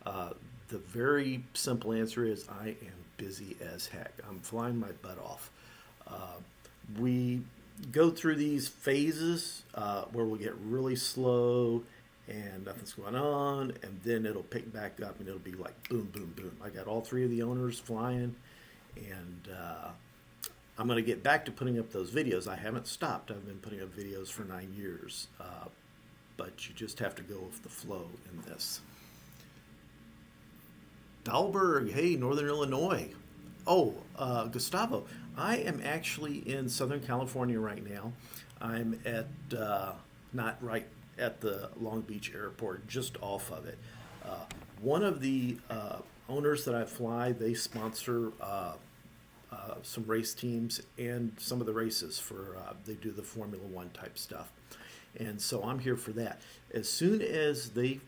The very simple answer is I am busy as heck. I'm flying my butt off. We go through these phases where we'll get really slow and nothing's going on, and then it'll pick back up and it'll be like boom, boom, boom. I got all three of the owners flying, and I'm going to get back to putting up those videos. I haven't stopped. I've been putting up videos for 9 years, but you just have to go with the flow in this. Dahlberg, hey, Northern Illinois. Oh, Gustavo, I am actually in Southern California right now. I'm at, not right at the Long Beach airport, just off of it. One of the owners that I fly, they sponsor some race teams and some of the races for, they do the Formula One type stuff. And so I'm here for that. As soon as they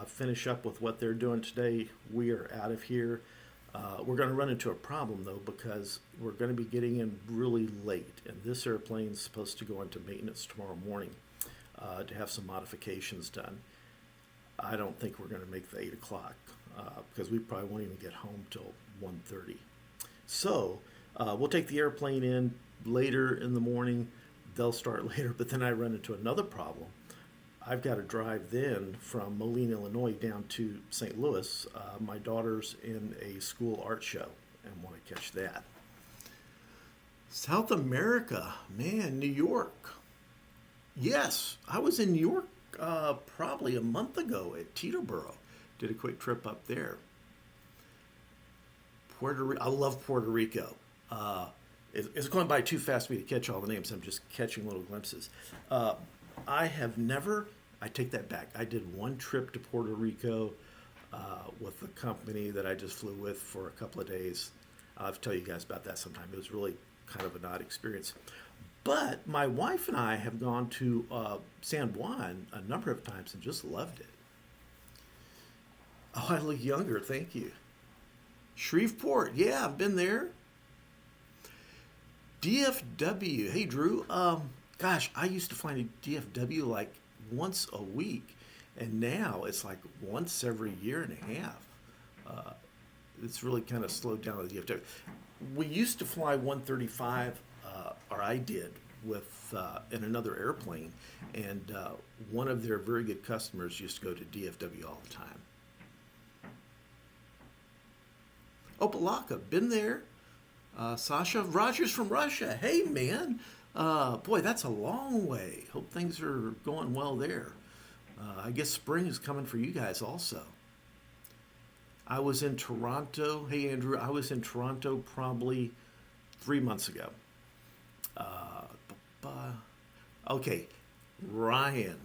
finish up with what they're doing today, we are out of here. We're going to run into a problem though, because we're going to be getting in really late, and this airplane is supposed to go into maintenance tomorrow morning to have some modifications done. I don't think we're going to make the 8 o'clock because we probably won't even get home till 1:30. So we'll take the airplane in later in the morning. They'll start later, but then I run into another problem. I've got to drive then from Moline, Illinois down to St. Louis. My daughter's in a school art show and want to catch that. South America, man, New York. Yes, I was in New York probably a month ago at Teterboro. Did a quick trip up there. I love Puerto Rico. It's going by too fast for me to catch all the names. I'm just catching little glimpses. I take that back. I did one trip to Puerto Rico with the company that I just flew with for a couple of days. I'll have to tell you guys about that sometime. It was really kind of an odd experience. But my wife and I have gone to San Juan a number of times and just loved it. Oh, I look younger. Thank you. Shreveport. Yeah, I've been there. DFW. Hey, Drew. Gosh, I used to fly to DFW like once a week, and now it's like once every year and a half. It's really kind of slowed down with DFW. We used to fly 135, or I did, with in another airplane, and one of their very good customers used to go to DFW all the time. Opelika, been there. Sasha Rogers from Russia. Hey, man. Boy, that's a long way. Hope things are going well there. I guess spring is coming for you guys also. I was in Toronto. Hey, Andrew, I was in Toronto probably 3 months ago. Okay, Ryan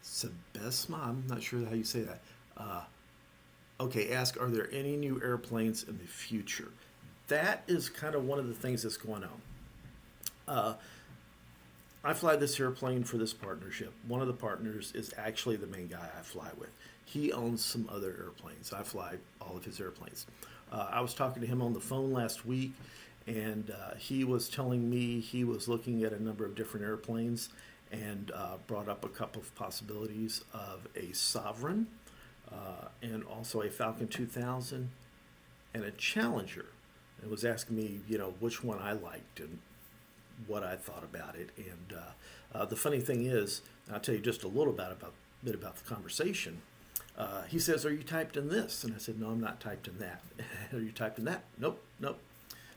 Sebesma, I'm not sure how you say that. Okay, ask, are there any new airplanes in the future? That is kind of one of the things that's going on. I fly this airplane for this partnership. One of the partners is actually the main guy I fly with. He owns some other airplanes. I fly all of his airplanes. I was talking to him on the phone last week, and he was telling me he was looking at a number of different airplanes and brought up a couple of possibilities of a Sovereign and also a Falcon 2000 and a Challenger. And was asking me, which one I liked and what I thought about it. And the funny thing is, I'll tell you just a little bit about the conversation. He says, "Are you typed in this?" And I said, "No, I'm not typed in that." "Are you typed in that?" Nope.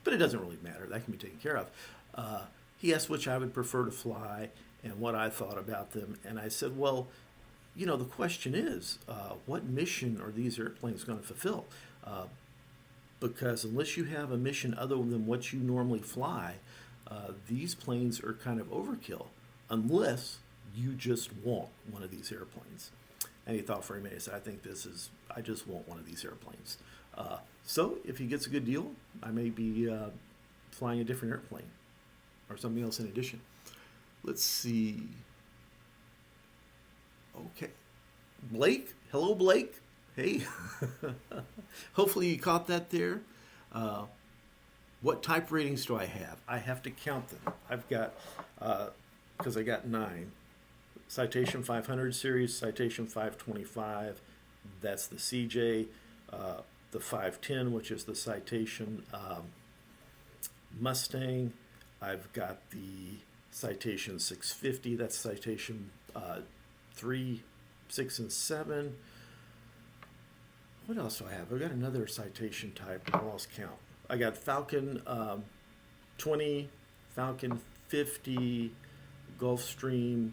But it doesn't really matter. That can be taken care of. He asked which I would prefer to fly and what I thought about them. And I said, well, the question is, what mission are these airplanes going to fulfill? Because unless you have a mission other than what you normally fly, these planes are kind of overkill, unless you just want one of these airplanes. And he thought for a minute. He said, I just want one of these airplanes. So if he gets a good deal, I may be flying a different airplane or something else in addition. Let's see. Okay. Blake. Hello, Blake. Hey. Hopefully you caught that there. What type ratings do I have? I have to count them. I've got, because I got 9. Citation 500 series, Citation 525, that's the CJ, the 510, which is the Citation Mustang. I've got the Citation 650, that's Citation 3, 6, and 7. What else do I have? I've got another Citation type. I lost count. I got Falcon 20, Falcon 50, Gulfstream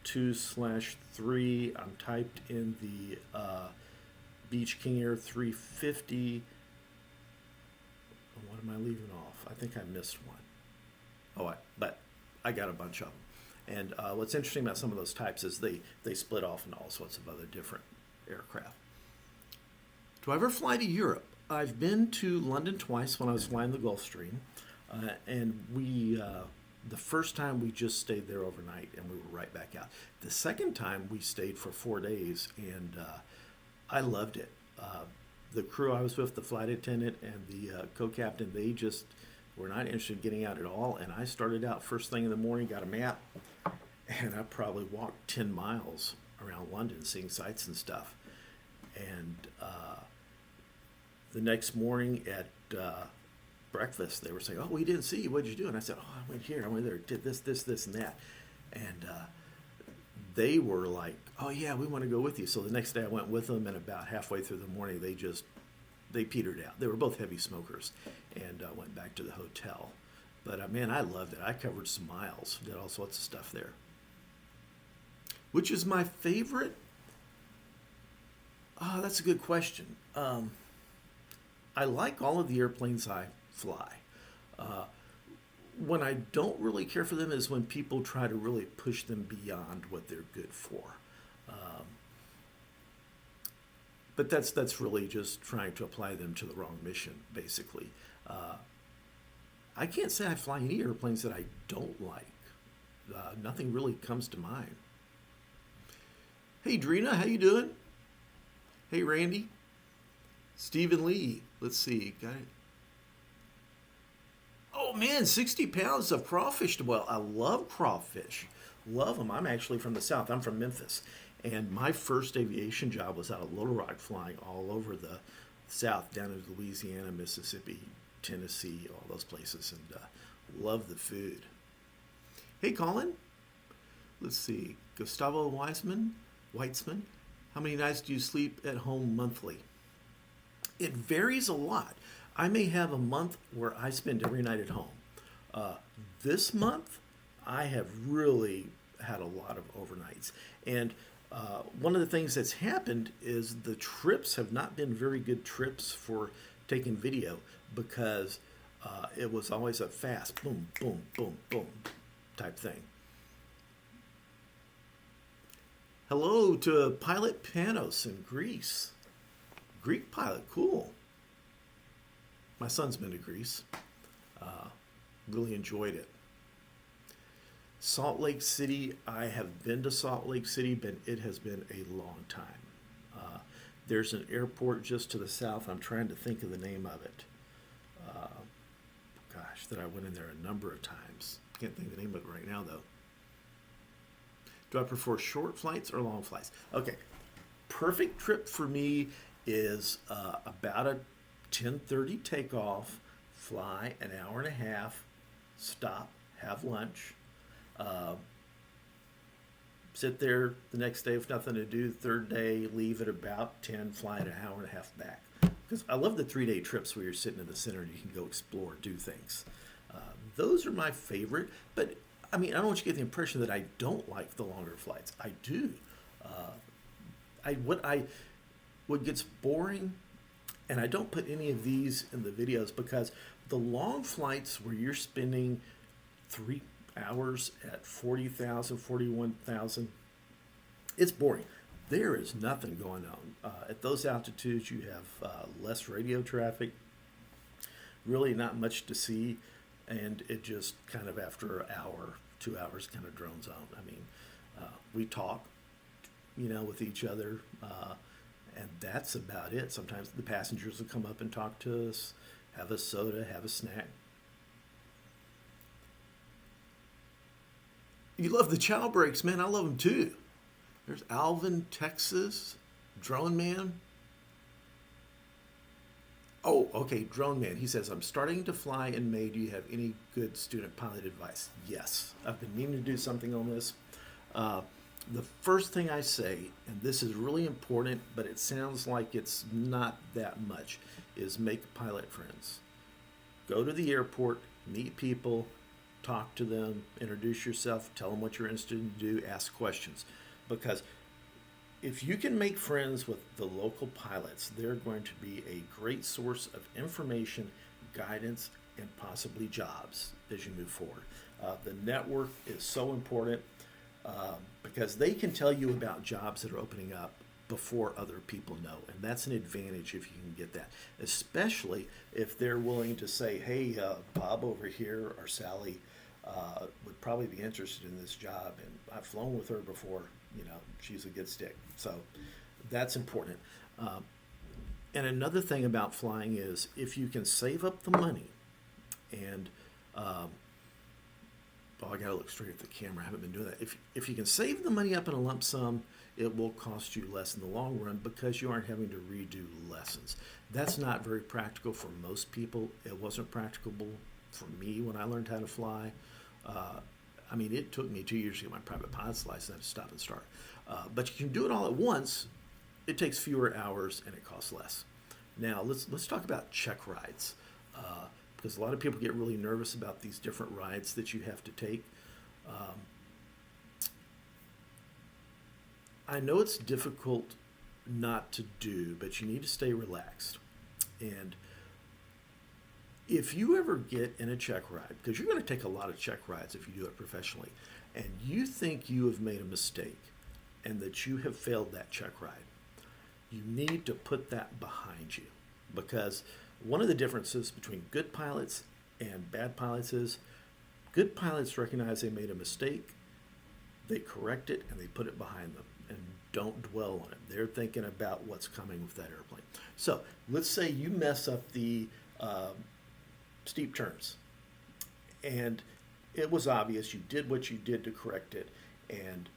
2/3. I'm typed in the Beach King Air 350. What am I leaving off? I think I missed one. But I got a bunch of them. And what's interesting about some of those types is they split off into all sorts of other different aircraft. Do I ever fly to Europe? I've been to London twice when I was flying the Gulfstream. And the first time we just stayed there overnight and we were right back out. The second time we stayed for 4 days and I loved it. The crew I was with, the flight attendant and the co-captain, they just were not interested in getting out at all. And I started out first thing in the morning, got a map, and I probably walked 10 miles around London seeing sights and stuff. And the next morning at breakfast, they were saying, "Oh, we didn't see you. What did you do?" And I said, "Oh, I went here, I went there, did this, and that." And they were like, "Oh yeah, we want to go with you." So the next day I went with them, and about halfway through the morning, they petered out. They were both heavy smokers, and went back to the hotel. But man, I loved it. I covered some miles, did all sorts of stuff there. Which is my favorite? That's a good question. I like all of the airplanes I fly. When I don't really care for them is when people try to really push them beyond what they're good for. But that's really just trying to apply them to the wrong mission, basically. I can't say I fly any airplanes that I don't like. Nothing really comes to mind. Hey, Drina, how you doing? Hey, Randy. Stephen Lee. Let's see. Got it. Oh, man, 60 pounds of crawfish. Well, I love crawfish. Love them. I'm actually from the South. I'm from Memphis. And my first aviation job was out of Little Rock, flying all over the South, down into Louisiana, Mississippi, Tennessee, all those places. And love the food. Hey, Colin. Let's see. Gustavo Weitzman. How many nights do you sleep at home monthly? It varies a lot. I may have a month where I spend every night at home. This month, I have really had a lot of overnights. And one of the things that's happened is the trips have not been very good trips for taking video because it was always a fast boom, boom, boom, boom type thing. Hello to Pilot Panos in Greece. Greek pilot, cool. My son's been to Greece. Really enjoyed it. Salt Lake City, I have been to Salt Lake City, but it has been a long time. There's an airport just to the south. I'm trying to think of the name of it. That I went in there a number of times. Can't think of the name of it right now, though. Do I prefer short flights or long flights? Okay, perfect trip for me is about a 10:30 takeoff, fly an hour and a half, stop, have lunch, sit there the next day with nothing to do, third day, leave at about 10, fly an hour and a half back. Because I love the 3-day trips where you're sitting in the center and you can go explore, do things. Those are my favorite, but I mean, I don't want you to get the impression that I don't like the longer flights. I do. What gets boring, and I don't put any of these in the videos because the long flights where you're spending 3 hours at 40,000, 41,000, it's boring. There is nothing going on. At those altitudes, you have less radio traffic, really not much to see, and it just kind of after an hour, 2 hours kind of drones on. I mean, we talk, with each other, and that's about it. Sometimes the passengers will come up and talk to us, have a soda, have a snack. You love the chow breaks, man. I love them too. There's Alvin, Texas, Drone Man. Oh, okay, Drone Man. He says, I'm starting to fly in May. Do you have any good student pilot advice? Yes. I've been meaning to do something on this. Uh, the first thing I say, and this is really important, but it sounds like it's not that much, is make pilot friends. Go to the airport, meet people, talk to them, introduce yourself, tell them what you're interested in to do, ask questions. Because if you can make friends with the local pilots, they're going to be a great source of information, guidance, and possibly jobs as you move forward. The network is so important because they can tell you about jobs that are opening up before other people know. And that's an advantage if you can get that, especially if they're willing to say, hey, Bob over here or Sally would probably be interested in this job. And I've flown with her before. You know, she's a good stick. So that's important. And another thing about flying is if you can save up the money and oh, I gotta look straight at the camera. I haven't been doing that. If you can save the money up in a lump sum, it will cost you less in the long run because you aren't having to redo lessons. That's not very practical for most people. It wasn't practicable for me when I learned how to fly. I mean, it took me 2 years to get my private pilot's license. I had to stop and start. But you can do it all at once. It takes fewer hours and it costs less. Now let's talk about check rides. Because a lot of people get really nervous about these different rides that you have to take. I know it's difficult not to do, but you need to stay relaxed. And if you ever get in a check ride, because you're going to take a lot of check rides if you do it professionally, and you think you have made a mistake and that you have failed that check ride, you need to put that behind you. Because one of the differences between good pilots and bad pilots is good pilots recognize they made a mistake, they correct it, and they put it behind them and don't dwell on it. They're thinking about what's coming with that airplane. So let's say you mess up the steep turns and it was obvious you did what you did to correct it, and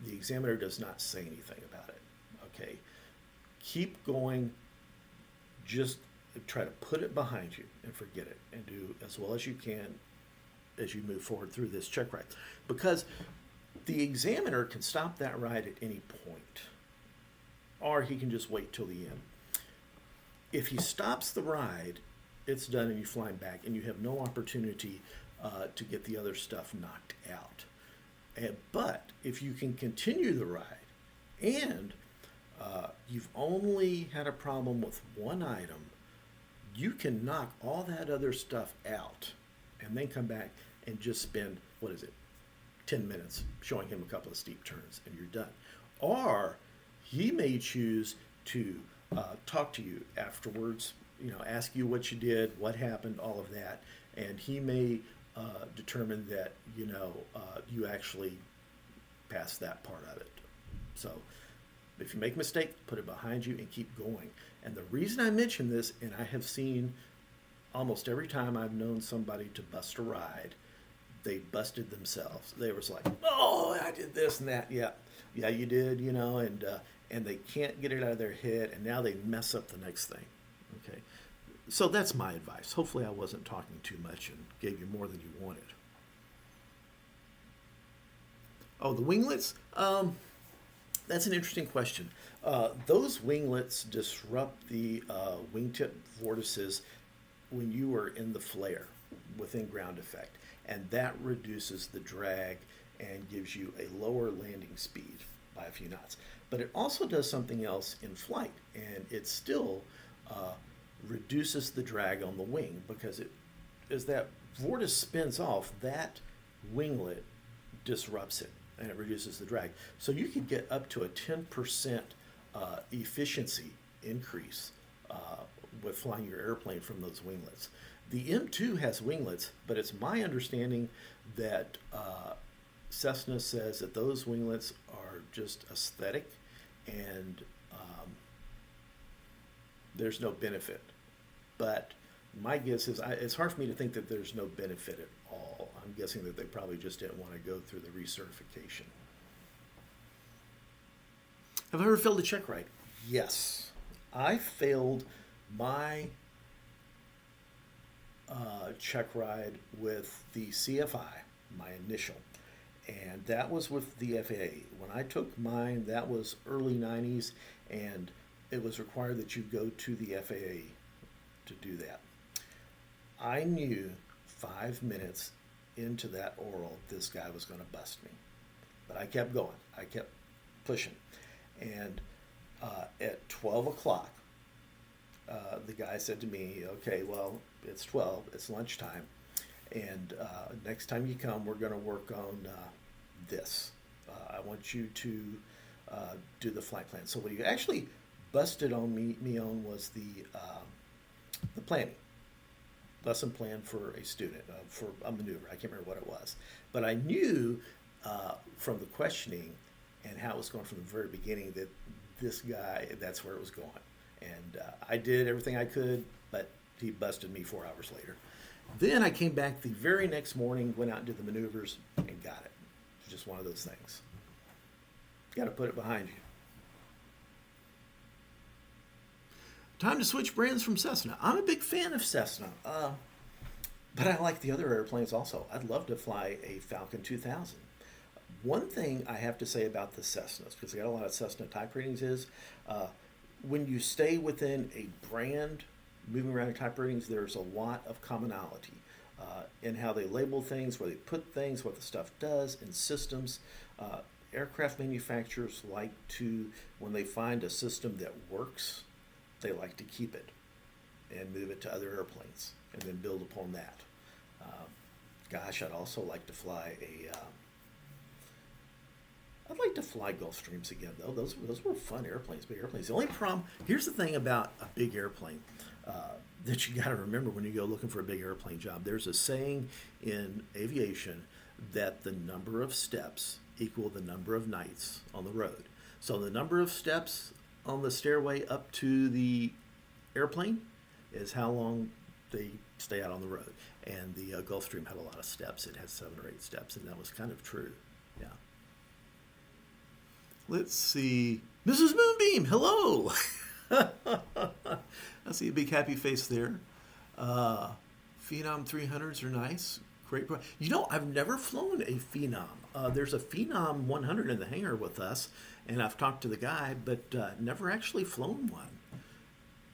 the examiner does not say anything about it. Okay, keep going. Just try to put it behind you and forget it and do as well as you can as you move forward through this check ride. Because the examiner can stop that ride at any point, or he can just wait till the end. If he stops the ride, it's done and you're flying back and you have no opportunity to get the other stuff knocked out. But if you can continue the ride and you've only had a problem with one item, you can knock all that other stuff out and then come back and just spend, 10 minutes showing him a couple of steep turns and you're done. Or he may choose to talk to you afterwards, ask you what you did, what happened, all of that, and he may determine that, you actually passed that part of it. So if you make a mistake, put it behind you and keep going. And the reason I mention this, and I have seen almost every time I've known somebody to bust a ride, they busted themselves. They was like, oh, I did this and that. Yeah, you did, and they can't get it out of their head, and now they mess up the next thing. Okay, so that's my advice. Hopefully I wasn't talking too much and gave you more than you wanted. Oh, the winglets? That's an interesting question. Those winglets disrupt the wingtip vortices when you are in the flare within ground effect, and that reduces the drag and gives you a lower landing speed by a few knots. But it also does something else in flight, and it still reduces the drag on the wing, because as that vortice spins off, that winglet disrupts it and it reduces the drag. So you can get up to a 10% efficiency increase with flying your airplane from those winglets. The M2 has winglets, but it's my understanding that Cessna says that those winglets are just aesthetic and there's no benefit. But my guess is, it's hard for me to think that there's no benefit at all. I'm guessing that they probably just didn't want to go through the recertification. Have I ever failed a check ride? Yes. I failed my check ride with the CFI, my initial, and that was with the FAA. When I took mine, that was early 90s, and it was required that you go to the FAA to do that. I knew 5 minutes into that oral, this guy was going to bust me. But I kept going. I kept pushing. And at 12 o'clock, the guy said to me, okay, well, it's 12, it's lunchtime, and next time you come, we're going to work on this. I want you to do the flight plan. So what he actually busted on me on was the planning. Lesson plan for a student, for a maneuver. I can't remember what it was. But I knew from the questioning and how it was going from the very beginning that this guy, that's where it was going. And I did everything I could, but he busted me 4 hours later. Then I came back the very next morning, went out and did the maneuvers, and got it. It's just one of those things. Got to put it behind you. Time to switch brands from Cessna. I'm a big fan of Cessna, but I like the other airplanes also. I'd love to fly a Falcon 2000. One thing I have to say about the Cessnas, because I got a lot of Cessna type ratings, is when you stay within a brand, moving around in type ratings, there's a lot of commonality in how they label things, where they put things, what the stuff does, in systems. Aircraft manufacturers like to, when they find a system that works, they like to keep it and move it to other airplanes and then build upon that. Gosh, I'd also like to fly I'd like to fly Gulfstreams again, though. Those were fun airplanes, big airplanes. The only problem, here's the thing about a big airplane that you got to remember when you go looking for a big airplane job. There's a saying in aviation that the number of steps equal the number of nights on the road. So the number of steps on the stairway up to the airplane is how long they stay out on the road. And the Gulfstream had a lot of steps. It had 7 or 8 steps, and that was kind of true. Yeah. Let's see. Mrs. Moonbeam, hello. I see a big happy face there. Phenom 300s are nice. Great. You know, I've never flown a Phenom. There's a Phenom 100 in the hangar with us, and I've talked to the guy, but never actually flown one.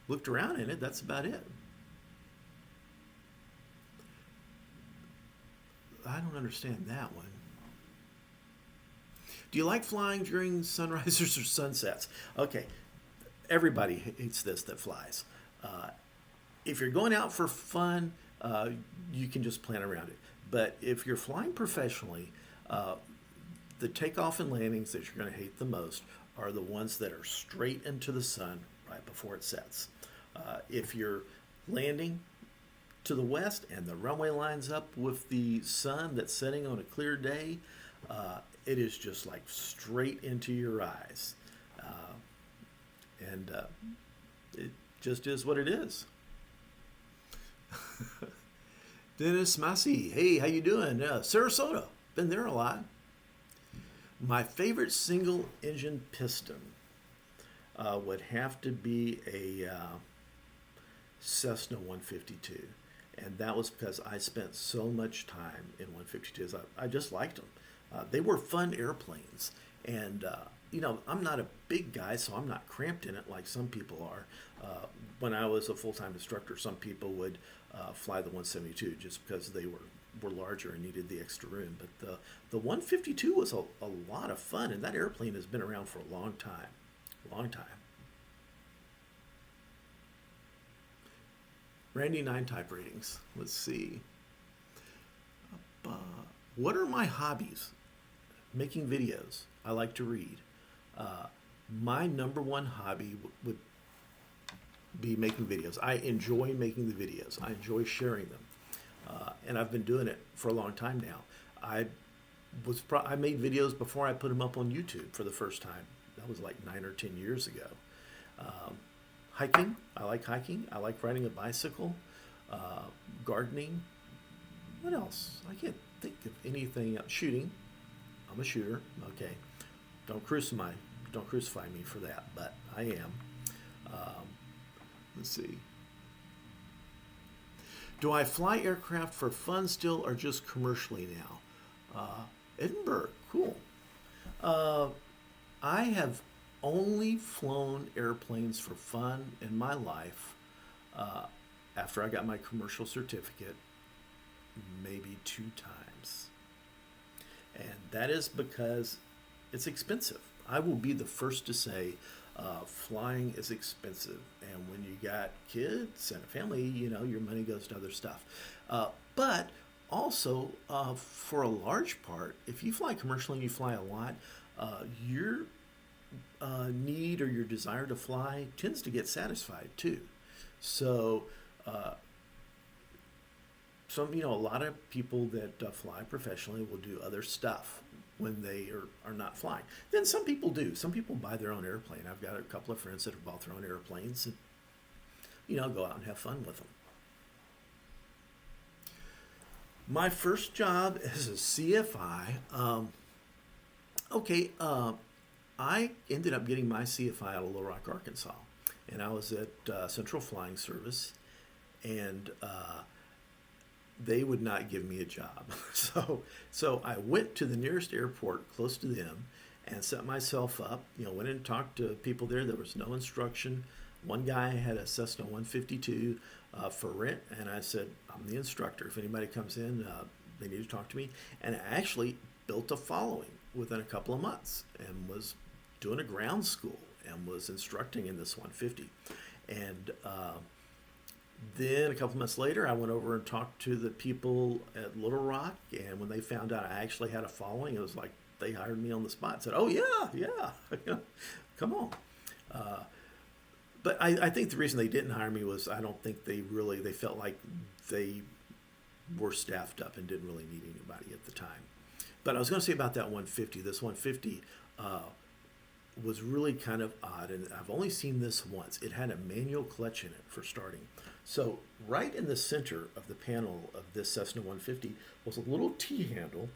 Looked around in it, that's about it. I don't understand that one. Do you like flying during sunrises or sunsets? Okay, everybody hates this that flies. If you're going out for fun, you can just plan around it. But if you're flying professionally, the takeoff and landings that you're going to hate the most are the ones that are straight into the sun right before it sets. If you're landing to the west and the runway lines up with the sun that's setting on a clear day, it is just like straight into your eyes. And it just is what it is. Dennis Massey, hey, how you doing? Sarasota, been there a lot. My favorite single engine piston would have to be a Cessna 152. And that was because I spent so much time in 152s. I just liked them. They were fun airplanes. And, you know, I'm not a big guy, so I'm not cramped in it like some people are. When I was a full-time instructor, some people would fly the 172 just because they were larger and needed the extra room. But the 152 was a lot of fun, and that airplane has been around for a long time. Long time. Randy 9 type ratings. Let's see. What are my hobbies? Making videos. I like to read. My number one hobby would be making videos. I enjoy making the videos. I enjoy sharing them. And I've been doing it for a long time now. I made videos before I put them up on YouTube for the first time. That was like 9 or 10 years ago. Hiking. I like hiking. I like riding a bicycle. Gardening. What else? I can't think of anything else. Shooting. I'm a shooter. Okay. Don't crucify me for that, but I am. Let's see. Do I fly aircraft for fun still or just commercially now? Edinburgh, cool. Uh, I have only flown airplanes for fun in my life uh, after I got my commercial certificate, maybe 2 times. And that is because it's expensive. I will be the first to say flying is expensive. And when you got kids and a family, your money goes to other stuff. But also, for a large part, if you fly commercially and you fly a lot, your need or your desire to fly tends to get satisfied too. So, uh, a lot of people that fly professionally will do other stuff when they are not flying. Then some people do. Some people buy their own airplane. I've got a couple of friends that have bought their own airplanes and, go out and have fun with them. My first job as a CFI, I ended up getting my CFI out of Little Rock, Arkansas. And I was at Central Flying Service, and they would not give me a job. So I went to the nearest airport close to them and set myself up. Went in and talked to people there. There was no instruction. One guy had a Cessna 152 for rent, and I said, I'm the instructor. If anybody comes in, they need to talk to me. And I actually built a following within a couple of months and was doing a ground school and was instructing in this 150. And then a couple months later, I went over and talked to the people at Little Rock, and when they found out I actually had a following, it was like they hired me on the spot and said, oh, yeah, come on. But I think the reason they didn't hire me was I don't think they felt like they were staffed up and didn't really need anybody at the time. But I was going to say about that 150, this 150 was really kind of odd, and I've only seen this once. It had a manual clutch in it for starting. So right in the center of the panel of this Cessna 150 was a little T-handle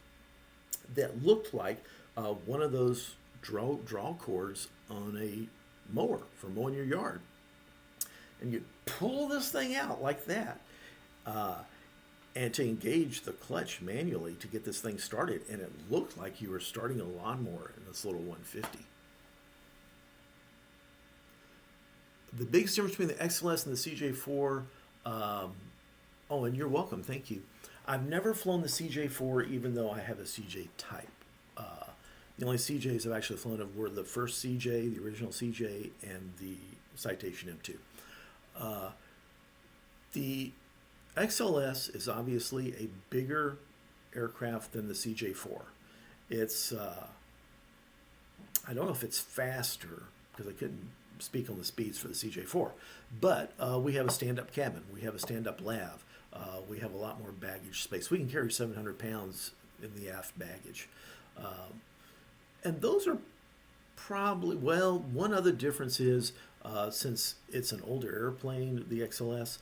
that looked like one of those draw cords on a mower for mowing your yard. And you pull this thing out like that and to engage the clutch manually to get this thing started, and it looked like you were starting a lawnmower in this little 150. The biggest difference between the XLS and the CJ4, and you're welcome, thank you. I've never flown the CJ4 even though I have a CJ type. The only CJs I've actually flown were the first CJ, the original CJ, and the Citation M2. The XLS is obviously a bigger aircraft than the CJ4. It's, I don't know if it's faster, because I couldn't speak on the speeds for the CJ4, but we have a stand-up cabin, we have a stand-up lav, we have a lot more baggage space. We can carry 700 pounds in the aft baggage. And those are probably, one other difference is since it's an older airplane, the XLS,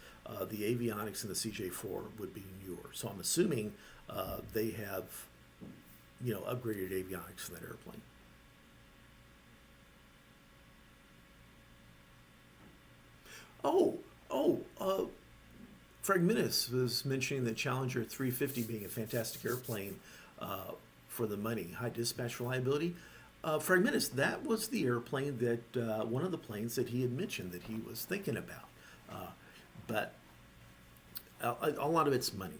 the avionics in the CJ4 would be newer. So I'm assuming they have, upgraded avionics in that airplane. Frank Minnis was mentioning the Challenger 350 being a fantastic airplane for the money, high dispatch reliability. Frank Minnis, that was the airplane that, one of the planes that he had mentioned that he was thinking about. But a lot of it's money.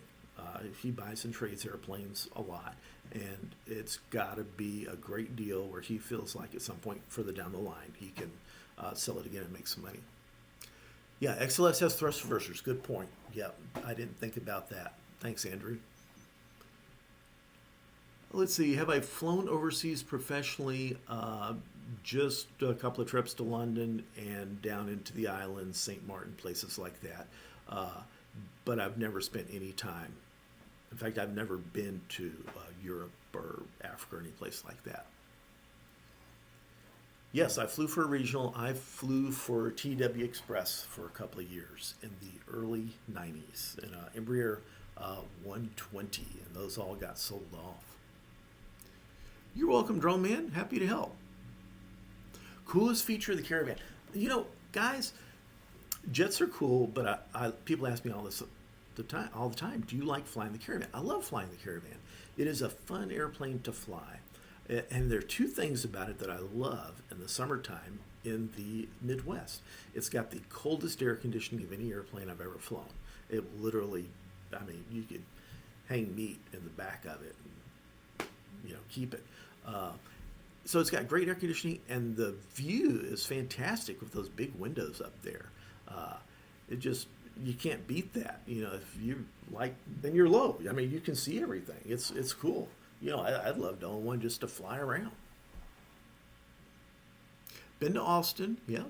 He buys and trades airplanes a lot, and it's got to be a great deal where he feels like at some point further down the line he can sell it again and make some money. Yeah, XLS has thrust reversers. Good point. Yeah, I didn't think about that. Thanks, Andrew. Let's see. Have I flown overseas professionally? Just a couple of trips to London and down into the islands, St. Martin, places like that. But I've never spent any time. In fact, I've never been to Europe or Africa or any place like that. Yes, I flew for a regional. I flew for TW Express for a couple of years in the early 90s in an Embraer 120, and those all got sold off. You're welcome, Drone Man. Happy to help. Coolest feature of the Caravan. Guys, jets are cool, but people ask me all this all the time, do you like flying the Caravan? I love flying the Caravan. It is a fun airplane to fly. And there are two things about it that I love in the summertime in the Midwest. It's got the coldest air conditioning of any airplane I've ever flown. It literally, I mean, you could hang meat in the back of it and, keep it. So it's got great air conditioning, and the view is fantastic with those big windows up there. You can't beat that. If you like, then you're low. I mean, you can see everything. It's cool. I'd love to own one just to fly around. Been to Austin, yeah.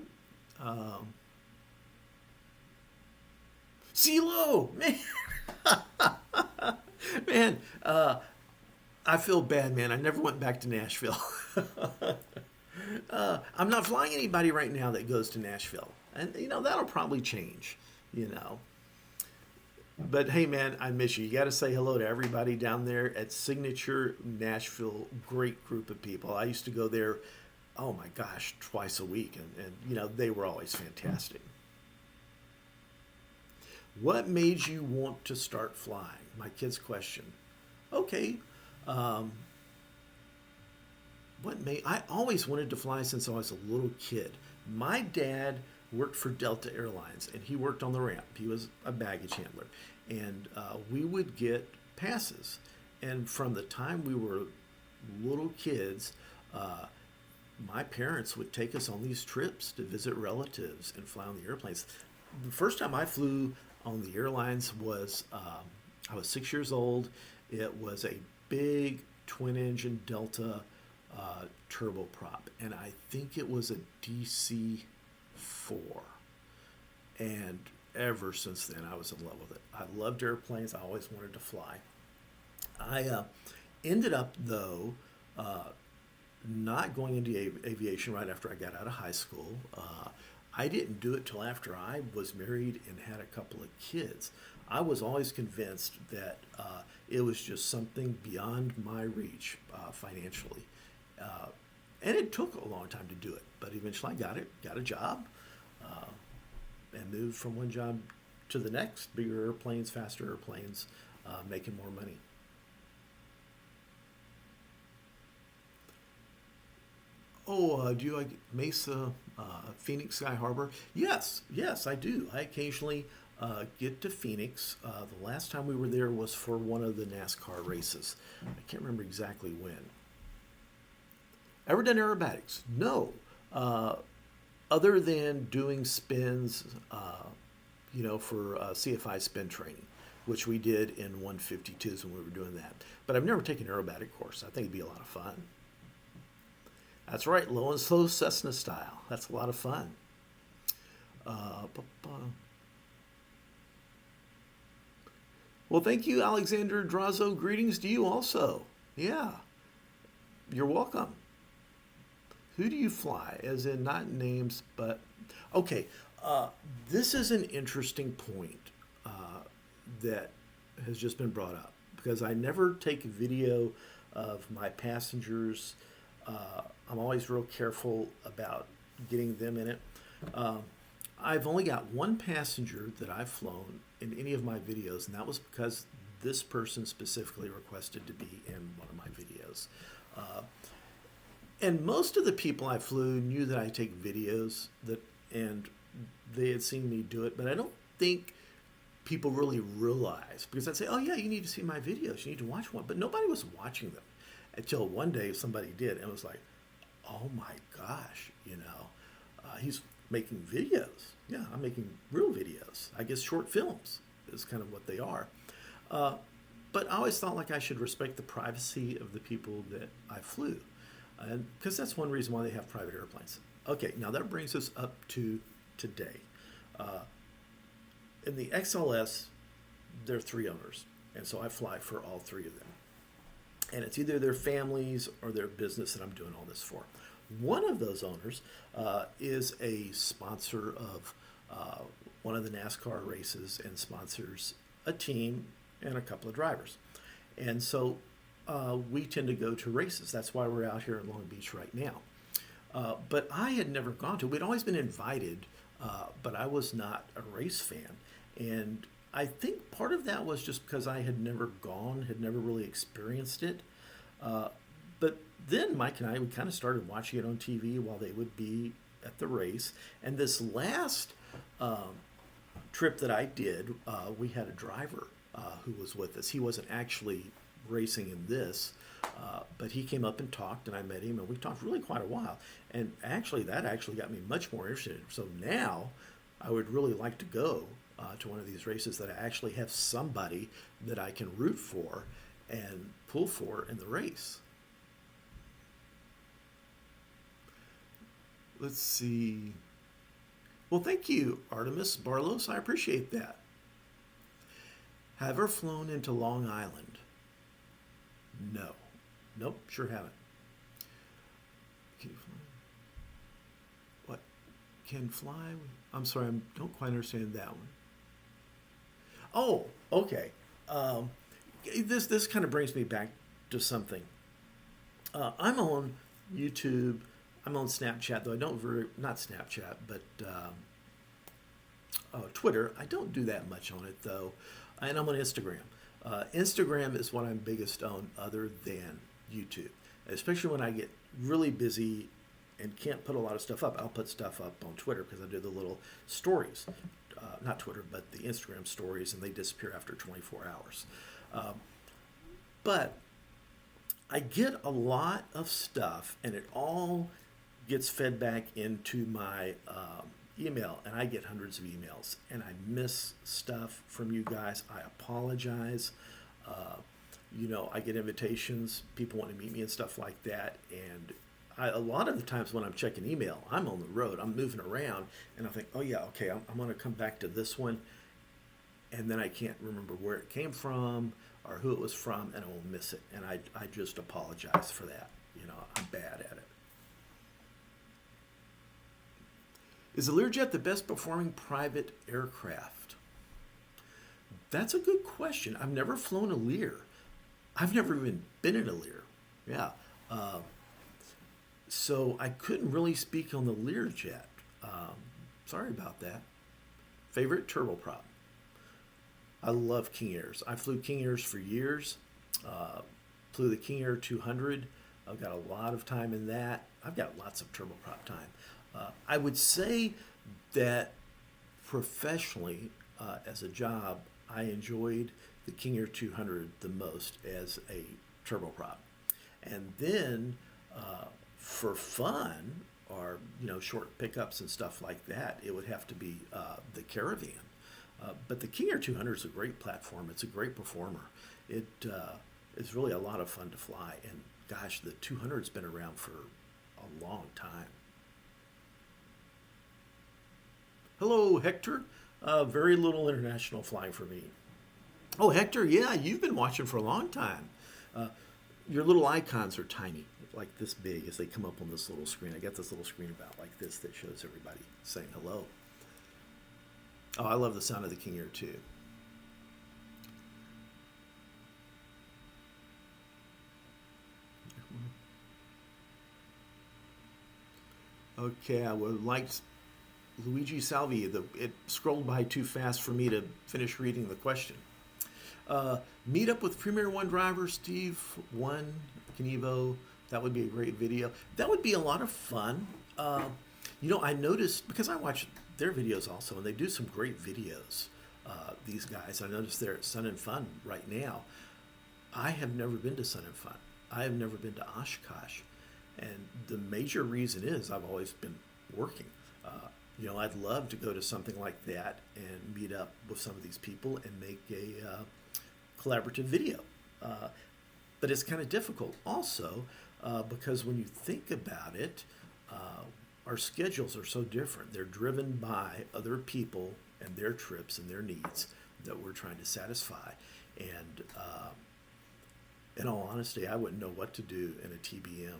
CeeLo, man. Man, I feel bad, man. I never went back to Nashville. I'm not flying anybody right now that goes to Nashville. And, that'll probably change, But, hey, man, I miss you. You got to say hello to everybody down there at Signature Nashville. Great group of people. I used to go there, oh, my gosh, twice a week. And they were always fantastic. What made you want to start flying? My kid's question. Okay. I always wanted to fly since I was a little kid. My dad worked for Delta Airlines, and he worked on the ramp. He was a baggage handler. And we would get passes. And from the time we were little kids, my parents would take us on these trips to visit relatives and fly on the airplanes. The first time I flew on the airlines was, I was 6 years old. It was a big twin-engine Delta turboprop, and I think it was a DC-4. And ever since then, I was in love with it. I loved airplanes. I always wanted to fly. I ended up, though, not going into aviation right after I got out of high school. I didn't do it till after I was married and had a couple of kids. I was always convinced that it was just something beyond my reach financially. And it took a long time to do it, but eventually I got a job, and moved from one job to the next, bigger airplanes, faster airplanes, making more money. Oh, do you like Mesa, Phoenix, Sky Harbor? Yes, I do. I occasionally get to Phoenix. The last time we were there was for one of the NASCAR races. I can't remember exactly when. Ever done aerobatics? No. Other than doing spins, for CFI spin training, which we did in 152s when we were doing that. But I've never taken an aerobatic course. I think it'd be a lot of fun. That's right, low and slow Cessna style. That's a lot of fun. Well, thank you, Alexander Drazo. Greetings to you also. Yeah, you're welcome. Who do you fly? As in, not names, but... Okay, this is an interesting point that has just been brought up, because I never take a video of my passengers. I'm always real careful about getting them in it. I've only got one passenger that I've flown in any of my videos, and that was because this person specifically requested to be in one of my videos. And most of the people I flew knew that I take videos, and they had seen me do it, but I don't think people really realize, because I'd say, oh yeah, you need to see my videos, you need to watch one, but nobody was watching them until one day somebody did, and it was like, oh my gosh, he's making videos. Yeah, I'm making real videos. I guess short films is kind of what they are. But I always thought like I should respect the privacy of the people that I flew, and because that's one reason why they have private airplanes. Okay, now that brings us up to today. In the XLS, there are 3 owners, and so I fly for all 3 of them. And it's either their families or their business that I'm doing all this for. One of those owners is a sponsor of one of the NASCAR races and sponsors a team and a couple of drivers. And so we tend to go to races. That's why we're out here in Long Beach right now. But I had never gone to. We'd always been invited, but I was not a race fan. And I think part of that was just because I had never gone, had never really experienced it. Uh, but then Mike and I, we kind of started watching it on TV while they would be at the race. And this last trip that I did, we had a driver who was with us. He wasn't actually racing in this, but he came up and talked, and I met him, and we talked really quite a while. And actually, that actually got me much more interested. So now I would really like to go to one of these races that I actually have somebody that I can root for and pull for in the race. Let's see. Well, thank you, Artemis Barlos. I appreciate that. Have ever flown into Long Island? No. Nope, sure haven't. Can you fly? What? Can fly? I'm sorry, I don't quite understand that one. Oh, okay. This kind of brings me back to something. I'm on YouTube. I'm on Snapchat, though I don't not Snapchat, but Twitter. I don't do that much on it, though. And I'm on Instagram. Instagram is what I'm biggest on other than YouTube, especially when I get really busy and can't put a lot of stuff up. I'll put stuff up on Twitter because I do the little stories. Not Twitter, but the Instagram stories, and they disappear after 24 hours. But I get a lot of stuff, and it all gets fed back into my email, and I get hundreds of emails, and I miss stuff from you guys. I apologize. I get invitations, people want to meet me and stuff like that, and a lot of the times when I'm checking email, I'm on the road, I'm moving around, and I think, oh yeah, okay, I'm going to come back to this one, and then I can't remember where it came from or who it was from, and I will miss it, and I just apologize for that. I'm bad at it. Is the Learjet the best performing private aircraft? That's a good question. I've never flown a Lear. I've never even been in a Lear. Yeah. So I couldn't really speak on the Learjet. Sorry about that. Favorite turboprop? I love King Airs. I flew King Airs for years. Flew the King Air 200. I've got a lot of time in that. I've got lots of turboprop time. I would say that professionally, as a job, I enjoyed the King Air 200 the most as a turboprop. And then for fun, or short pickups and stuff like that, it would have to be the Caravan. But the King Air 200 is a great platform. It's a great performer. It's really a lot of fun to fly. And gosh, the 200's been around for a long time. Hello, Hector. Very little international flying for me. Oh, Hector, yeah, you've been watching for a long time. Your little icons are tiny, like this big, as they come up on this little screen. I got this little screen about like this that shows everybody saying hello. Oh, I love the sound of the King Air too. Okay, I would like Luigi Salvi. It scrolled by too fast for me to finish reading the question. Meet up with Premier One driver Steve One Knievo. That would be a great video. That would be a lot of fun. I noticed, because I watch their videos also, and they do some great videos, these guys. I noticed they're at Sun and Fun right now. I have never been to Sun and Fun. I have never been to Oshkosh. And the major reason is I've always been working. I'd love to go to something like that and meet up with some of these people and make a collaborative video. But it's kind of difficult also because when you think about it, our schedules are so different. They're driven by other people and their trips and their needs that we're trying to satisfy. And in all honesty, I wouldn't know what to do in a TBM.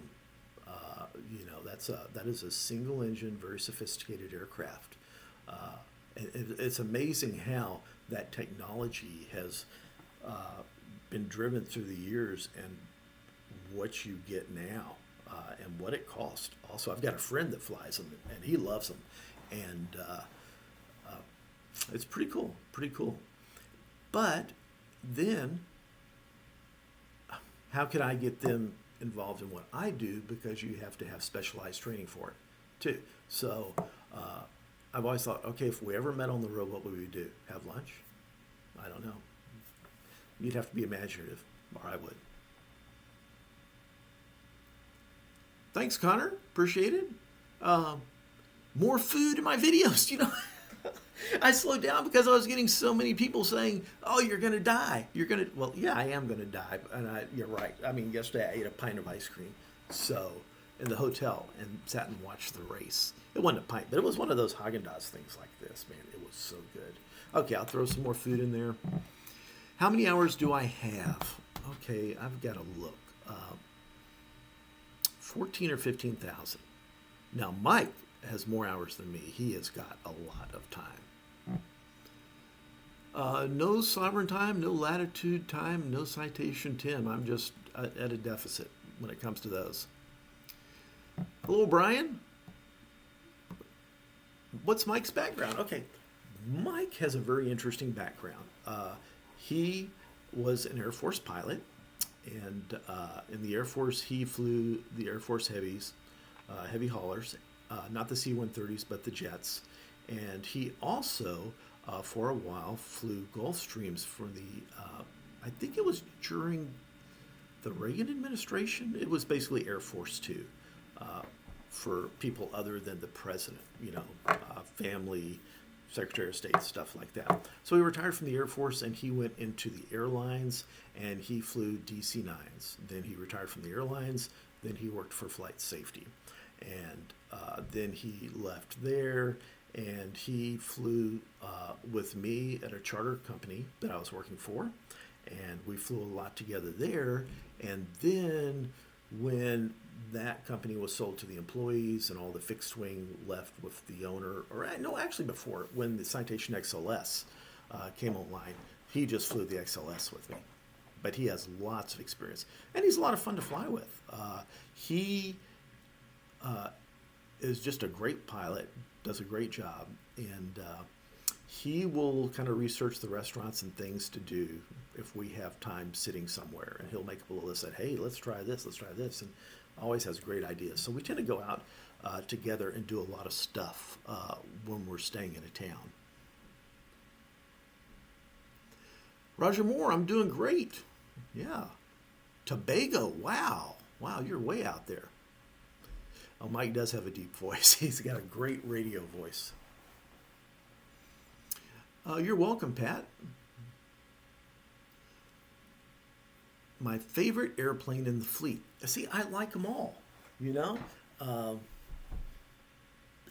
That is a single engine, very sophisticated aircraft. It's amazing how that technology has been driven through the years and what you get now and what it costs. Also, I've got a friend that flies them and he loves them. And it's pretty cool, pretty cool. But then, how can I get them involved in what I do? Because you have to have specialized training for it, too. So I've always thought, okay, if we ever met on the road, what would we do? Have lunch? I don't know. You'd have to be imaginative, or I would. Thanks, Connor. Appreciate it. More food in my videos, I slowed down because I was getting so many people saying, "Oh, you're going to die. You're going to." Well, yeah, I am going to die, and you're right. I mean, yesterday I ate a pint of ice cream, in the hotel, and sat and watched the race. It wasn't a pint, but it was one of those Haagen-Dazs things like this. Man, it was so good. Okay, I'll throw some more food in there. How many hours do I have? Okay, I've got to look. 14 or 15,000. Now, Mike has more hours than me. He has got a lot of time. No sovereign time, no latitude time, no citation Tim. I'm just at a deficit when it comes to those. Hello, Brian. What's Mike's background? Okay, Mike has a very interesting background. He was an Air Force pilot, and in the Air Force, he flew the Air Force heavies, heavy haulers, not the C-130s, but the jets. And he also, for a while, flew Gulfstreams for I think it was during the Reagan administration. It was basically Air Force Two for people other than the president, family, Secretary of State, stuff like that. So he retired from the Air Force and he went into the airlines and he flew DC-9s. Then he retired from the airlines. Then he worked for flight safety. And then he left there and he flew with me at a charter company that I was working for. And we flew a lot together there. And then when that company was sold to the employees and all the fixed wing left with the owner, or no, actually before, when the Citation XLS came online, he just flew the XLS with me. But he has lots of experience. And he's a lot of fun to fly with. He is just a great pilot, does a great job, and he will kind of research the restaurants and things to do if we have time sitting somewhere. And he'll make up a little list, hey, let's try this, and always has great ideas. So we tend to go out together and do a lot of stuff when we're staying in a town. Roger Moore, I'm doing great. Yeah. Tobago, wow, you're way out there. Oh, Mike does have a deep voice. He's got a great radio voice. You're welcome, Pat. My favorite airplane in the fleet. See, I like them all,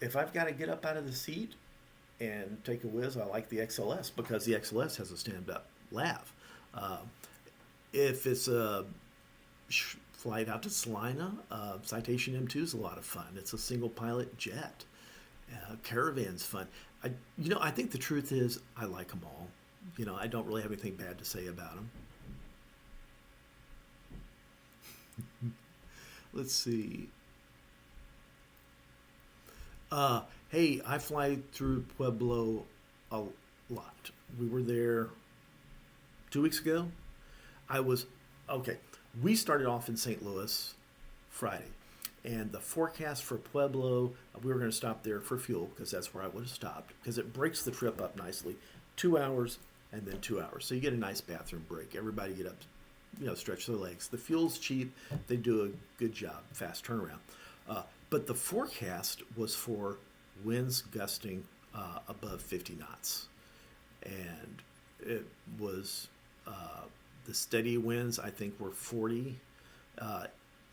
If I've got to get up out of the seat and take a whiz, I like the XLS because the XLS has a stand-up lav. If it's a flight out to Salina, Citation M2 is a lot of fun. It's a single pilot jet. Caravan's fun. I think the truth is I like them all. I don't really have anything bad to say about them. Let's see. Hey, I fly through Pueblo a lot. We were there 2 weeks ago. We started off in St. Louis Friday. And the forecast for Pueblo, we were going to stop there for fuel because that's where I would have stopped because it breaks the trip up nicely. 2 hours and then 2 hours. So you get a nice bathroom break. Everybody get up, stretch their legs. The fuel's cheap. They do a good job, fast turnaround. But the forecast was for winds gusting above 50 knots. And it was the steady winds, I think, were 40.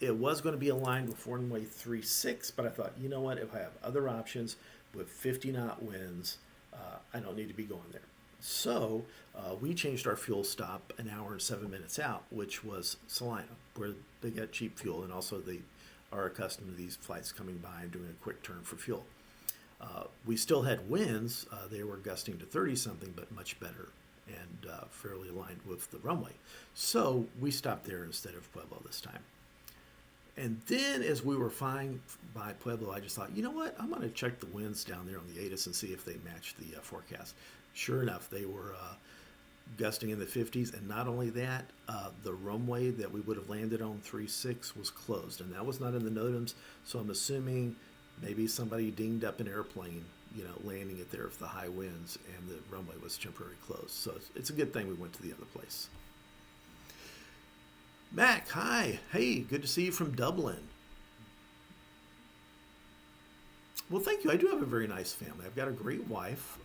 It was going to be aligned with runway 36, but I thought, you know what, if I have other options with 50-knot winds, I don't need to be going there. So we changed our fuel stop an hour and 7 minutes out, which was Salina, where they get cheap fuel, and also they are accustomed to these flights coming by and doing a quick turn for fuel. We still had winds. They were gusting to 30-something, but much better and fairly aligned with the runway. So we stopped there instead of Pueblo this time. And then as we were flying by Pueblo, I just thought, you know what? I'm going to check the winds down there on the ATIS and see if they match the forecast. Sure enough, they were gusting in the 50s. And not only that, the runway that we would have landed on 3.6 was closed. And that was not in the NOTAMs. So I'm assuming maybe somebody dinged up an airplane, landing it there with the high winds, and the runway was temporarily closed. So it's a good thing we went to the other place. Mac, hi. Hey, good to see you from Dublin. Well, thank you. I do have a very nice family. I've got a great wife.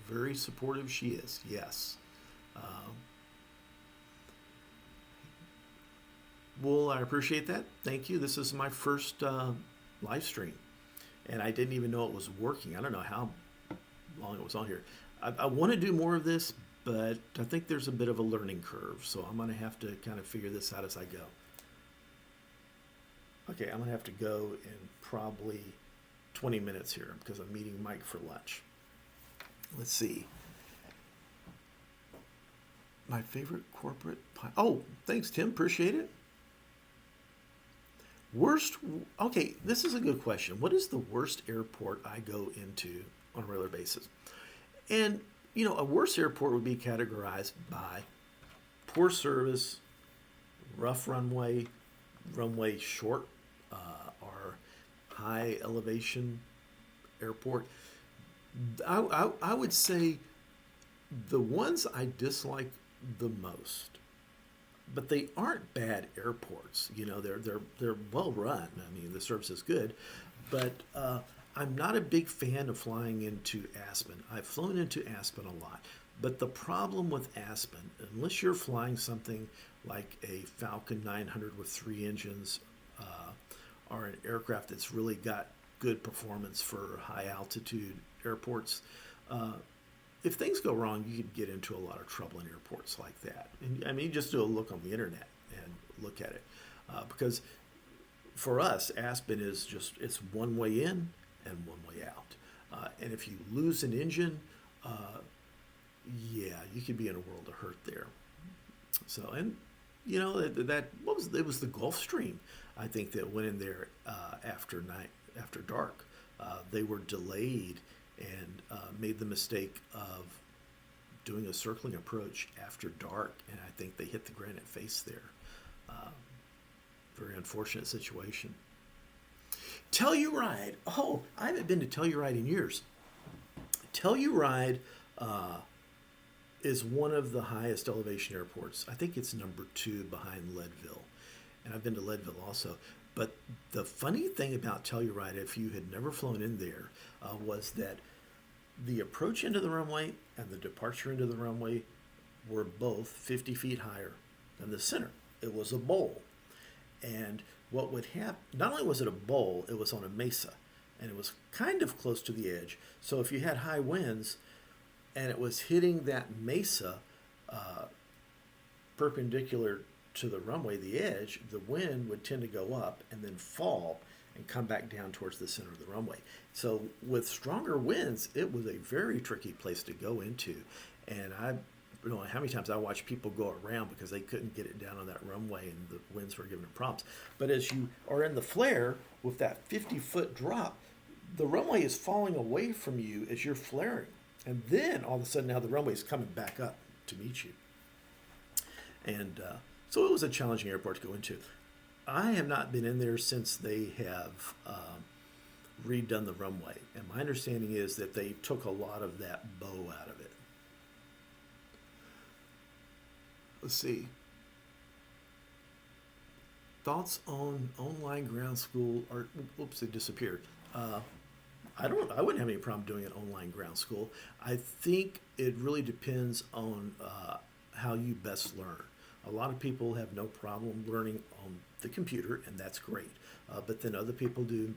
Very supportive she is, yes. Well, I appreciate that. Thank you. This is my first live stream, and I didn't even know it was working. I don't know how long it was on here. I want to do more of this, but I think there's a bit of a learning curve, so I'm going to have to kind of figure this out as I go. Okay, I'm going to have to go in probably 20 minutes here because I'm meeting Mike for lunch. Let's see. My favorite corporate pie. Oh, thanks, Tim. Appreciate it. Worst. Okay, this is a good question. What is the worst airport I go into on a regular basis? And, a worse airport would be categorized by poor service, rough runway, runway short, or high elevation airport. I would say the ones I dislike the most, but they aren't bad airports. They're well run. I mean, the service is good, but I'm not a big fan of flying into Aspen. I've flown into Aspen a lot, but the problem with Aspen, unless you're flying something like a Falcon 900 with 3 engines, or an aircraft that's really got good performance for high altitude airports, if things go wrong, you could get into a lot of trouble in airports like that. And I mean, just do a look on the internet and look at it, because for us, Aspen is it's one way in and one way out. And if you lose an engine, yeah, you could be in a world of hurt there. So, and it was the Gulfstream, I think, that went in there after dark. They were delayed and made the mistake of doing a circling approach after dark, and I think they hit the granite face there. Very unfortunate situation. Telluride. Oh, I haven't been to Telluride in years. Telluride is one of the highest elevation airports. I think it's number 2 behind Leadville, and I've been to Leadville also. But the funny thing about Telluride, if you had never flown in there, was that the approach into the runway and the departure into the runway were both 50 feet higher than the center. It was a bowl. And what would happen, not only was it a bowl, it was on a mesa, and it was kind of close to the edge. So if you had high winds and it was hitting that mesa perpendicular to the runway, the edge, the wind would tend to go up and then fall and come back down towards the center of the runway. So with stronger winds, it was a very tricky place to go into. And I don't know how many times I watched people go around because they couldn't get it down on that runway and the winds were giving them problems. But as you are in the flare with that 50-foot drop, the runway is falling away from you as you're flaring. And then all of a sudden now the runway is coming back up to meet you. And so it was a challenging airport to go into. I have not been in there since they have redone the runway. And my understanding is that they took a lot of that bow out of it. Let's see. Thoughts on online ground school? Or oops, it disappeared. I wouldn't have any problem doing an online ground school. I think it really depends on how you best learn. A lot of people have no problem learning on the computer, and that's great. But then other people do,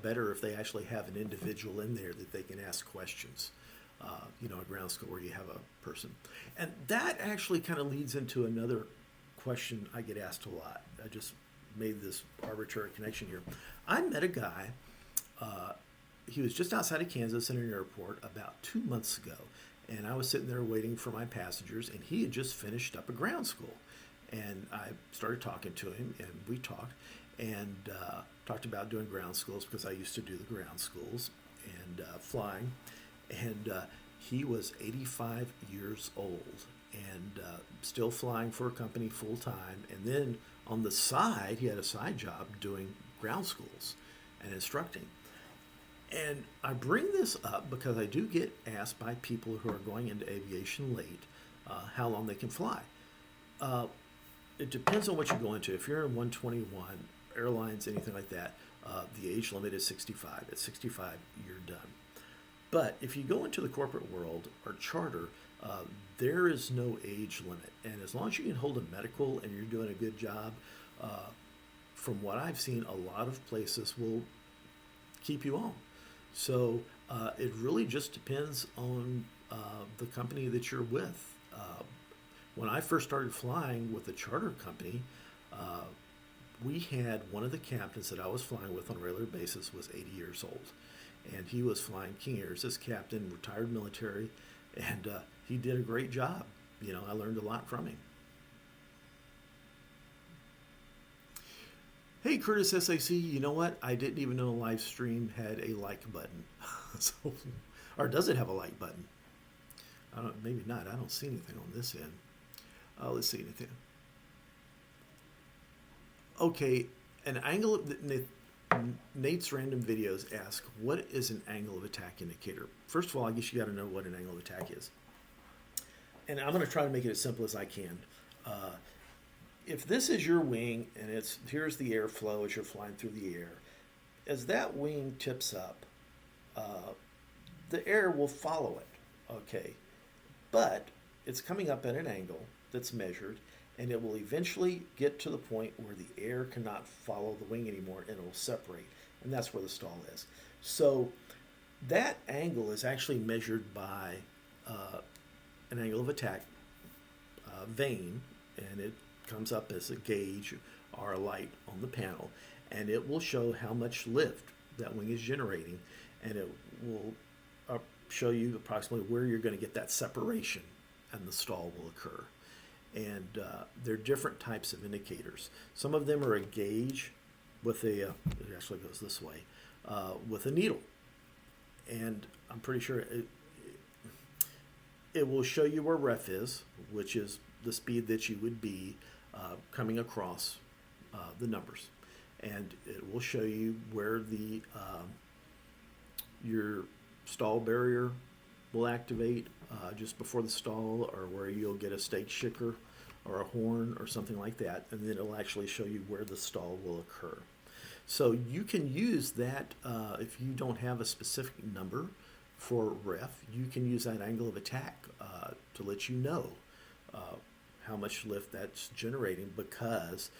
better if they actually have an individual in there that they can ask questions. A ground school where you have a person. And that actually kind of leads into another question I get asked a lot. I just made this arbitrary connection here. I met a guy, he was just outside of Kansas in an airport about 2 months ago. And I was sitting there waiting for my passengers, and he had just finished up a ground school. And I started talking to him, and we talked, and talked about doing ground schools because I used to do the ground schools and flying. And he was 85 years old, and still flying for a company full time. And then on the side, he had a side job doing ground schools and instructing. And I bring this up because I do get asked by people who are going into aviation late how long they can fly. It depends on what you go into. If you're in 121, airlines, anything like that, the age limit is 65. At 65, you're done. But if you go into the corporate world or charter, there is no age limit. And as long as you can hold a medical and you're doing a good job, from what I've seen, a lot of places will keep you on. So it really just depends on the company that you're with. When I first started flying with a charter company, we had one of the captains that I was flying with on a regular basis was 80 years old. And he was flying King Airs. This captain, retired military, and he did a great job. You know, I learned a lot from him. Hey, Curtis SAC, you know what? I didn't even know live stream had a like button. So, or does it have a like button? I don't. Maybe not. I don't see anything on this end. Let's see anything. Okay, an angle of Nate's random videos ask, what is an angle of attack indicator? First of all, I guess you got to know what an angle of attack is. And I'm going to try to make it as simple as I can. If this is your wing and here's the airflow as you're flying through the air, as that wing tips up, the air will follow it, okay? But it's coming up at an angle that's measured, and it will eventually get to the point where the air cannot follow the wing anymore, and it will separate, and that's where the stall is. So that angle is actually measured by an angle of attack vane, and it comes up as a gauge or a light on the panel, and it will show how much lift that wing is generating, and it will show you approximately where you're going to get that separation, and the stall will occur. And there are different types of indicators. Some of them are a gauge with it actually goes this way, with a needle. And I'm pretty sure it will show you where ref is, which is the speed that you would be coming across the numbers. And it will show you where your stall barrier will activate just before the stall, or where you'll get a stage shaker or a horn or something like that, and then it'll actually show you where the stall will occur. So you can use that if you don't have a specific number for ref, you can use that angle of attack to let you know how much lift that's generating, because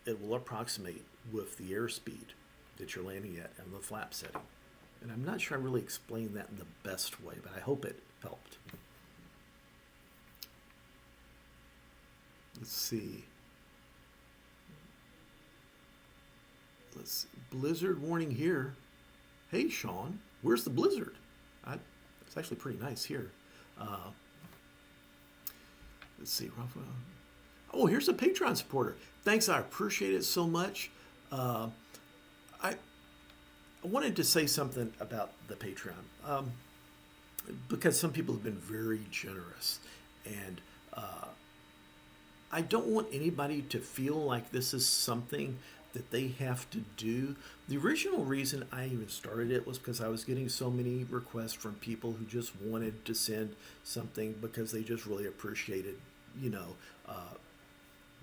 it will approximate with the airspeed that you're landing at and the flap setting. And I'm not sure I really explained that in the best way, but I hope it helped. Let's see. Blizzard warning here. Hey, Sean, where's the blizzard? It's actually pretty nice here. Let's see, Rafael. Oh, here's a Patreon supporter. Thanks, I appreciate it so much. I wanted to say something about the Patreon, because some people have been very generous, and I don't want anybody to feel like this is something that they have to do. The original reason I even started it was because I was getting so many requests from people who just wanted to send something because they just really appreciated,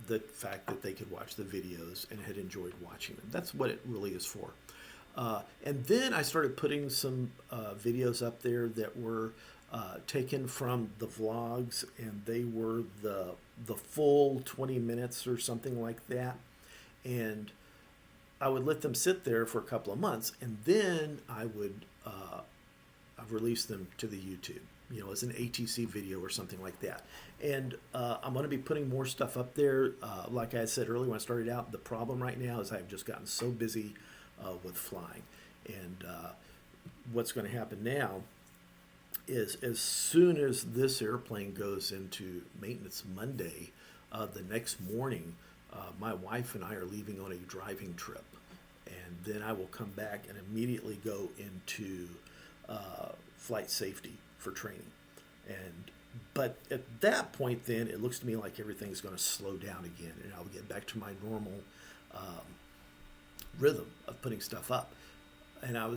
the fact that they could watch the videos and had enjoyed watching them. That's what it really is for. And then I started putting some videos up there that were taken from the vlogs, and they were the full 20 minutes or something like that. And I would let them sit there for a couple of months, and then I would release them to the YouTube, as an ATC video or something like that. And I'm going to be putting more stuff up there. Like I said earlier when I started out, the problem right now is I've just gotten so busy with flying. And what's going to happen now is, as soon as this airplane goes into maintenance Monday, the next morning, my wife and I are leaving on a driving trip. And then I will come back and immediately go into flight safety for training. And But at that point, then it looks to me like everything's going to slow down again, and I'll get back to my normal um, rhythm of putting stuff up. And I'll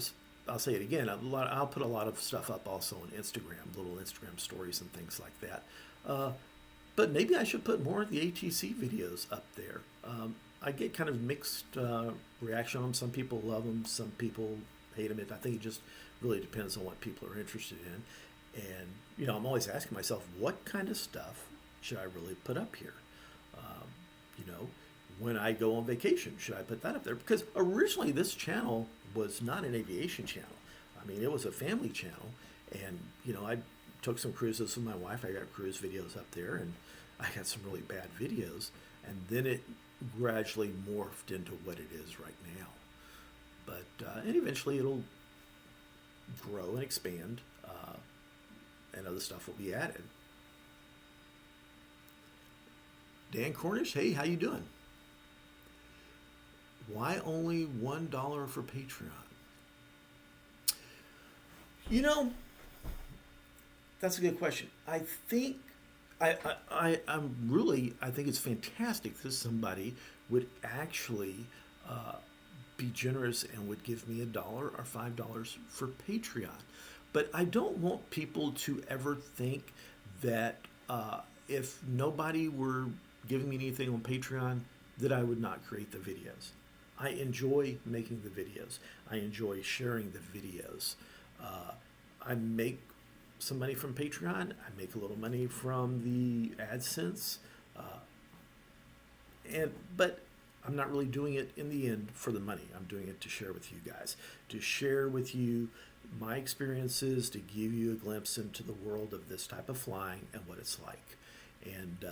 say it again. I'll put a lot of stuff up also on Instagram, little Instagram stories and things like that. Uh, but maybe I should put more of the ATC videos up there. I get kind of mixed reaction on them. Some people love them, some people hate them. I think it just really depends on what people are interested in. And I'm always asking myself, what kind of stuff should I really put up here? Um, you know, when I go on vacation, should I put that up there? Because originally this channel was not an aviation channel. I mean, it was a family channel, and I took some cruises with my wife. I got cruise videos up there, and I got some really bad videos, and then it gradually morphed into what it is right now. But and eventually it'll grow and expand, and other stuff will be added. Dan Cornish, hey, how you doing? Why only $1 for Patreon? That's a good question. I think I think it's fantastic that somebody would actually be generous and would give me $1 or $5 for Patreon. But I don't want people to ever think that if nobody were giving me anything on Patreon, that I would not create the videos. I enjoy making the videos. I enjoy sharing the videos. I make some money from Patreon. I make a little money from the AdSense. But I'm not really doing it in the end for the money. I'm doing it to share with you guys, to share with you my experiences, to give you a glimpse into the world of this type of flying and what it's like. And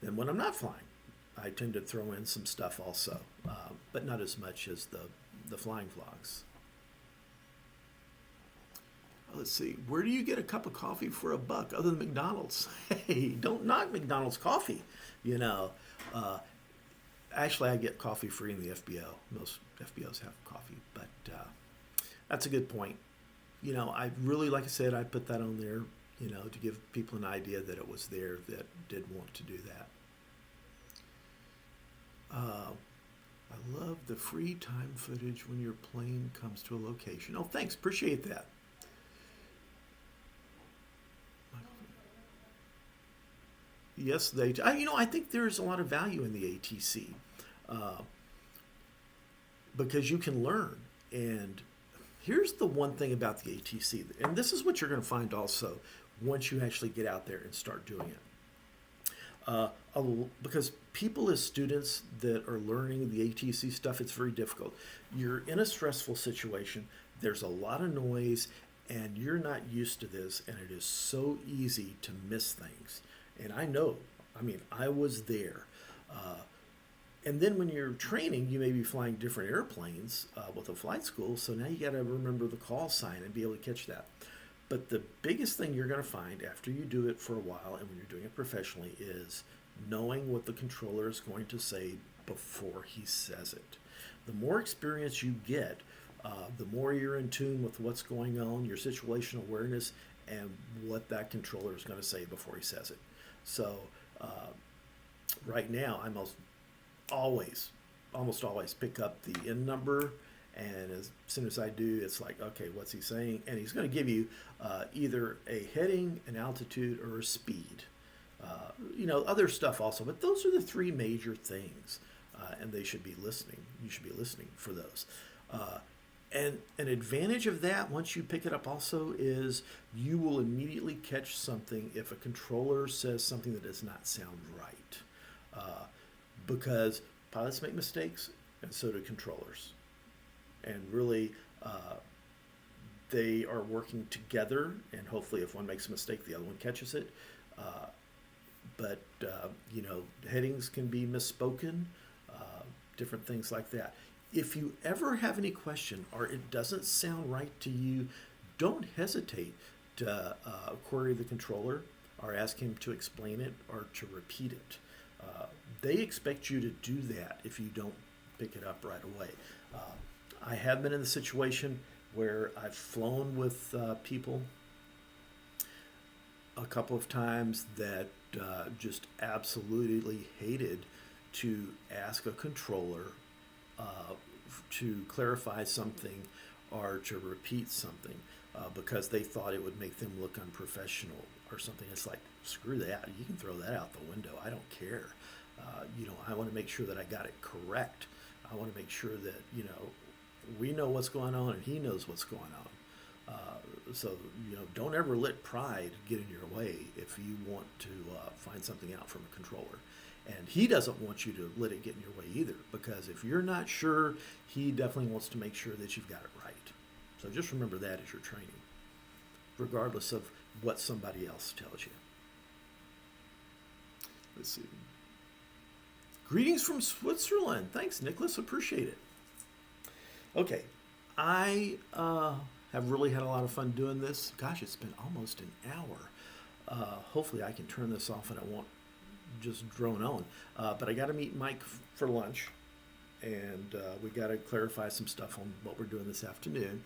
then when I'm not flying, I tend to throw in some stuff also, but not as much as the flying vlogs. Let's see, where do you get a cup of coffee for $1 other than McDonald's? Hey, don't knock McDonald's coffee. Actually, I get coffee free in the FBO. Most FBOs have coffee, but that's a good point. I really, like I said, I put that on there, to give people an idea that it was there that did want to do that. I love the free time footage when your plane comes to a location. Oh, thanks. Appreciate that. Yes, they do. I think there's a lot of value in the ATC because you can learn. And here's the one thing about the ATC, and this is what you're going to find also once you actually get out there and start doing it. Because people as students that are learning the ATC stuff, it's very difficult. You're in a stressful situation. There's a lot of noise, and you're not used to this, and it is so easy to miss things. And I was there. And then when you're training, you may be flying different airplanes with a flight school, so now you got to remember the call sign and be able to catch that. But the biggest thing you're going to find after you do it for a while and when you're doing it professionally is knowing what the controller is going to say before he says it. The more experience you get, the more you're in tune with what's going on, your situational awareness, and what that controller is going to say before he says it. So right now, I almost always pick up the N number, and as soon as I do, it's like, okay, what's he saying? And he's going to give you either a heading, an altitude, or a speed. Other stuff also, but those are the three major things, and they should be listening. You should be listening for those. And an advantage of that, once you pick it up also, is you will immediately catch something if a controller says something that does not sound right. Because pilots make mistakes, and so do controllers. And really, they are working together, and hopefully if one makes a mistake, the other one catches it. But headings can be misspoken, different things like that. If you ever have any question or it doesn't sound right to you, don't hesitate to query the controller or ask him to explain it or to repeat it. They expect you to do that if you don't pick it up right away. I have been in the situation where I've flown with people. a couple of times that just absolutely hated to ask a controller to clarify something or to repeat something because they thought it would make them look unprofessional or something. It's like, screw that. You can throw that out the window. I don't care. I want to make sure that I got it correct. I want to make sure that, we know what's going on and he knows what's going on. So, don't ever let pride get in your way if you want to find something out from a controller. And he doesn't want you to let it get in your way either, because if you're not sure, he definitely wants to make sure that you've got it right. So just remember that as you're training, regardless of what somebody else tells you. Let's see. Greetings from Switzerland. Thanks, Nicholas. Appreciate it. Okay. I have really had a lot of fun doing this. Gosh, it's been almost an hour. Hopefully I can turn this off and it won't just drone on. But I got to meet Mike for lunch, and we got to clarify some stuff on what we're doing this afternoon.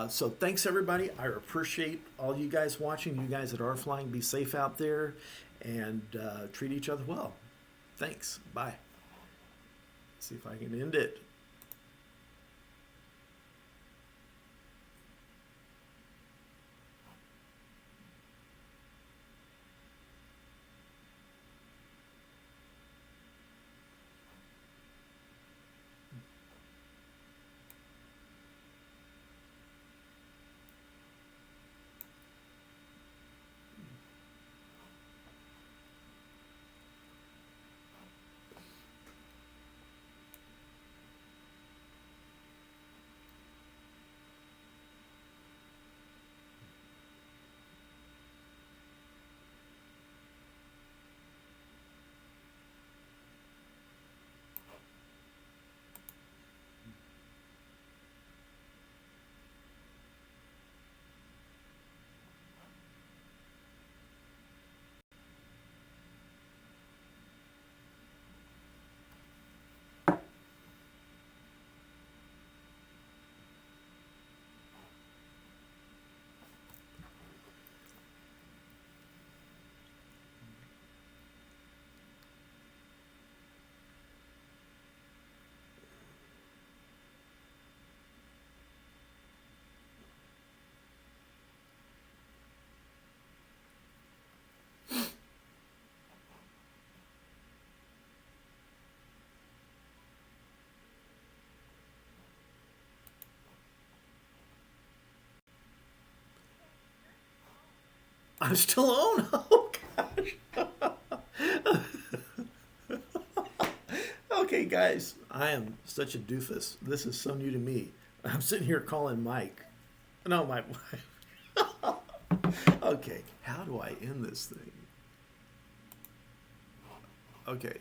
So thanks, everybody. I appreciate all you guys watching. You guys that are flying, be safe out there, and treat each other well. Thanks. Bye. See if I can end it. I'm still on. Oh, gosh. Okay, guys, I am such a doofus. This is so new to me. I'm sitting here calling Mike. No, my wife. Okay, how do I end this thing? Okay.